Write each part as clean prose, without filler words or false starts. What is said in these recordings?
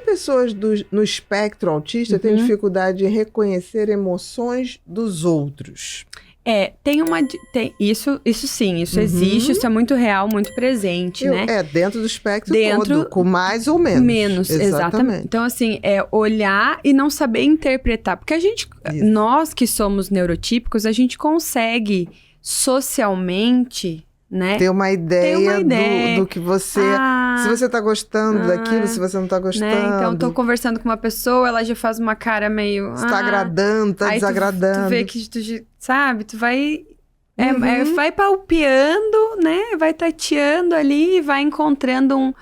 pessoas no espectro autista têm dificuldade em reconhecer emoções dos outros? Isso sim, isso existe, isso é muito real, muito presente, né? Dentro do espectro todo, com mais ou menos. Menos, exatamente. Então, assim, olhar e não saber interpretar. Porque nós que somos neurotípicos, a gente consegue socialmente, né? Ter uma ideia do que você... se você tá gostando daquilo, se você não tá gostando. Né? Então, tô conversando com uma pessoa, ela já faz uma cara meio... Você tá agradando, tá desagradando. Tu vê que, sabe, tu vai... vai palpeando, né? Vai tateando ali e vai encontrando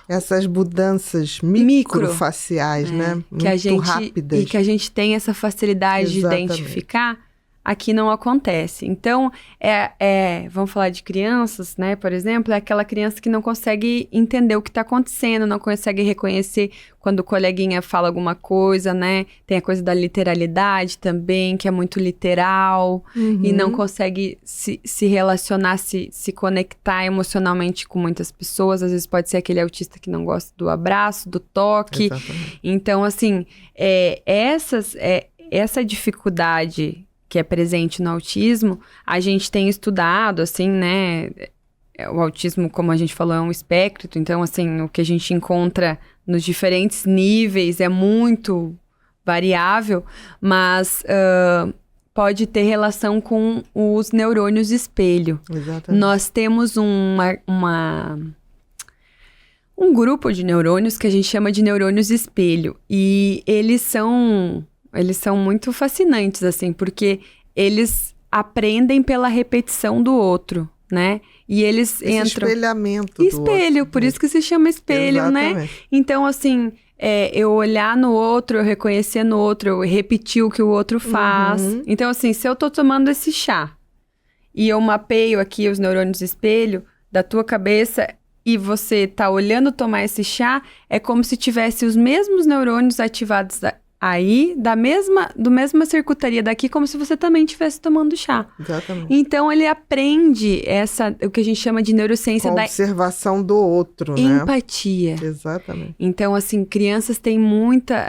essas mudanças microfaciais, né? Muito rápidas. E que a gente tem essa facilidade de identificar. Aqui não acontece. Então, vamos falar de crianças, né? Por exemplo, é aquela criança que não consegue entender o que está acontecendo, não consegue reconhecer quando o coleguinha fala alguma coisa, né? Tem a coisa da literalidade também, que é muito literal, e não consegue se relacionar, se conectar emocionalmente com muitas pessoas. Às vezes pode ser aquele autista que não gosta do abraço, do toque. Exatamente. Então, assim, essa dificuldade que é presente no autismo, a gente tem estudado, assim, né? O autismo, como a gente falou, é um espectro. Então, assim, o que a gente encontra nos diferentes níveis é muito variável, mas pode ter relação com os neurônios espelho. Exatamente. Nós temos um grupo de neurônios que a gente chama de neurônios espelho. E eles são muito fascinantes, assim, porque eles aprendem pela repetição do outro, né? E eles entram... espelhamento do outro. Por isso que se chama espelho, Exatamente. né? Então, assim, eu olhar no outro, eu reconhecer no outro, eu repetir o que o outro faz. Então, assim, se eu tô tomando esse chá e eu mapeio aqui os neurônios espelho da tua cabeça e você tá olhando tomar esse chá, é como se tivesse os mesmos neurônios ativados aí, do mesma circuitaria daqui, como se você também estivesse tomando chá. Exatamente. Então, ele aprende o que a gente chama de neurociência da observação do outro, né? Empatia. Exatamente. Então, assim,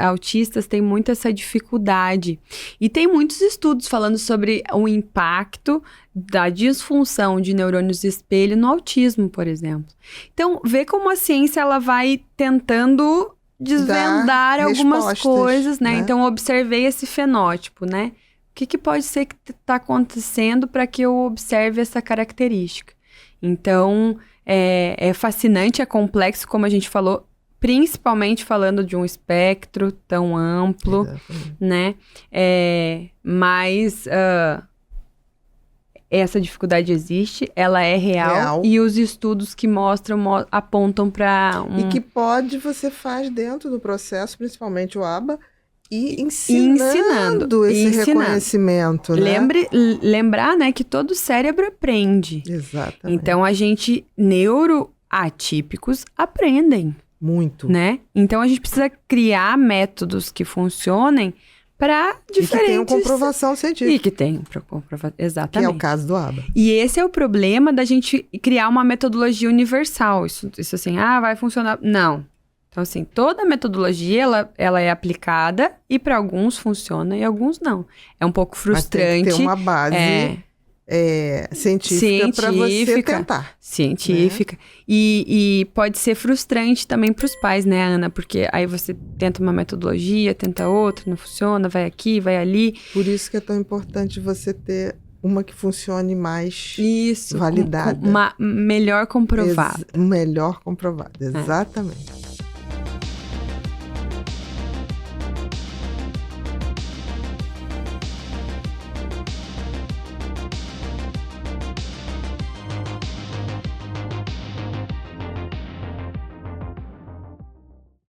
autistas têm muito essa dificuldade. E tem muitos estudos falando sobre o impacto da disfunção de neurônios espelho no autismo, por exemplo. Então, vê como a ciência ela vai tentando desvendar algumas coisas, né? Então, eu observei esse fenótipo, né? O que pode ser que está acontecendo para que eu observe essa característica? Então, é fascinante, é complexo, como a gente falou, principalmente falando de um espectro tão amplo, né? Mas essa dificuldade existe, ela é real. E os estudos que apontam para E que você faz dentro do processo, principalmente o ABA, e ensinando esse reconhecimento, né? Lembrar, né, que todo cérebro aprende. Exatamente. Então, neuroatípicos aprendem. Muito. Né? Então, a gente precisa criar métodos que funcionem para diferentes... E que tenham comprovação científica. E que tenham comprovação, exatamente. Que é o caso do ABA. E esse é o problema da gente criar uma metodologia universal. Isso assim, vai funcionar... Não. Então, assim, toda a metodologia, ela é aplicada e para alguns funciona e alguns não. É um pouco frustrante. Mas tem que ter uma base científica para você tentar. Científica. Né? E pode ser frustrante também para os pais, né, Ana? Porque aí você tenta uma metodologia, tenta outra, não funciona, vai aqui, vai ali. Por isso que é tão importante você ter uma que funcione mais validada. Uma melhor comprovada. Melhor comprovada, exatamente.